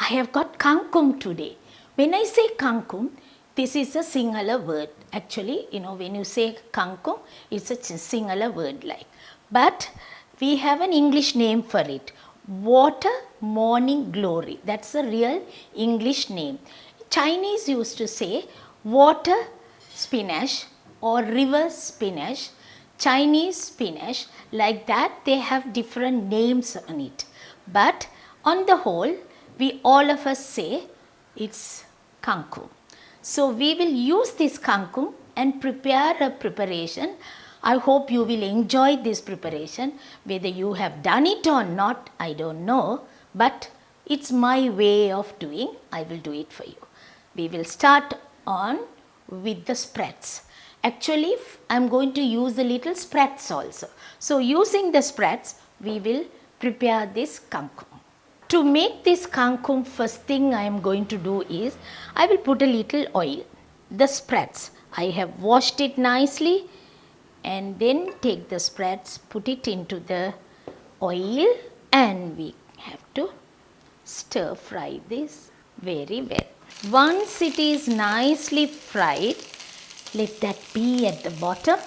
I have got kangkung today. When I say kangkung, this is a Sinhala word. Actually, when you say kangkung, it's a Sinhala word like. But we have an English name for it. Water morning glory. That's a real English name. Chinese used to say water spinach or river spinach, Chinese spinach, like that they have different names on it. But on the whole, we all of us say it's kangkung. So we will use this kangkung and prepare a preparation. I hope you will enjoy this preparation. Whether you have done it or not, I don't know. But it's my way of doing. I will do it for you. We will start on with the spreads. Actually, I am going to use a little spreads also. So using the spreads, we will prepare this kangkung. To make this kangkung, first thing I am going to do is, I will put a little oil. The spreads, I have washed it nicely and then take the spreads, put it into the oil and we have to stir fry this very well. Once it is nicely fried, let that be at the bottom.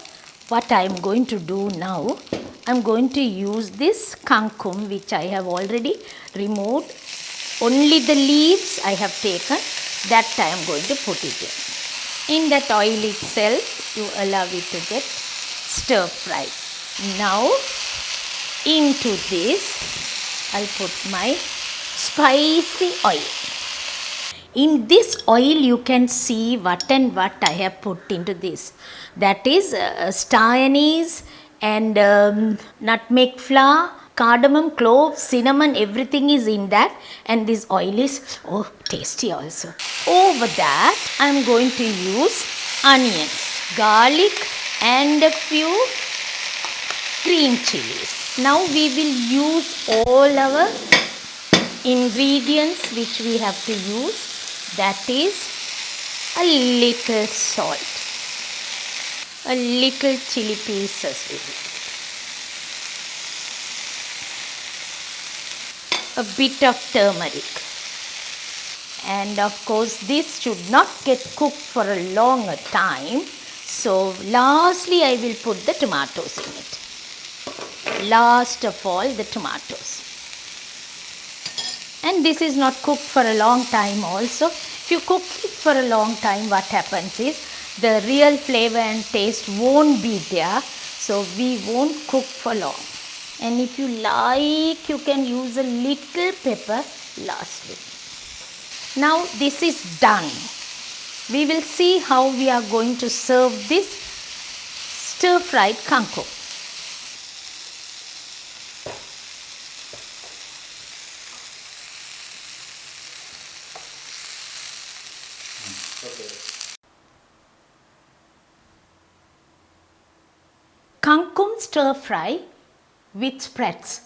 What I am going to do now, I am going to use this kangkung which I have already removed. Only the leaves I have taken, that I am going to put it in. In that oil itself, you allow it to get stir fried. Now, into this, I put my spicy oil. In this oil, you can see what and what I have put into this. That is star anise and nutmeg flour, cardamom, clove, cinnamon, everything is in that. And this oil is, tasty also. Over that, I am going to use onions, garlic and a few green chilies. Now we will use all our ingredients which we have to use. That is a little salt, a little chili pieces with it, a bit of turmeric, and of course this should not get cooked for a longer time. So lastly I will put the tomatoes in it. Last of all, the tomatoes. And this is not cooked for a long time also. If you cook it for a long time, what happens is the real flavor and taste won't be there. So we won't cook for long. And if you like, you can use a little pepper lastly. Now this is done. We will see how we are going to serve this stir-fried kangkung. Kangkung stir fry with spreads.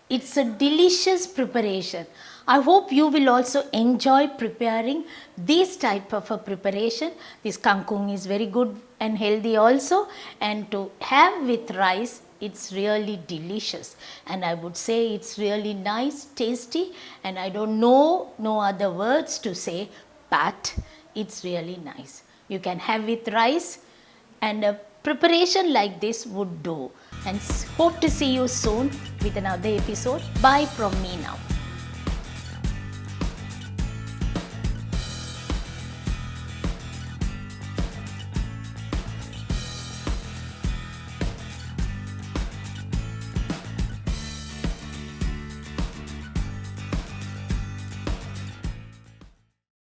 It's a delicious preparation. I hope you will also enjoy preparing this type of a preparation. This kangkung is very good and healthy also, and to have with rice, it's really delicious, and I would say it's really nice, tasty, and I don't know no other words to say, but it's really nice. You can have with rice, and a preparation like this would do. And hope to see you soon with another episode. Bye from me now.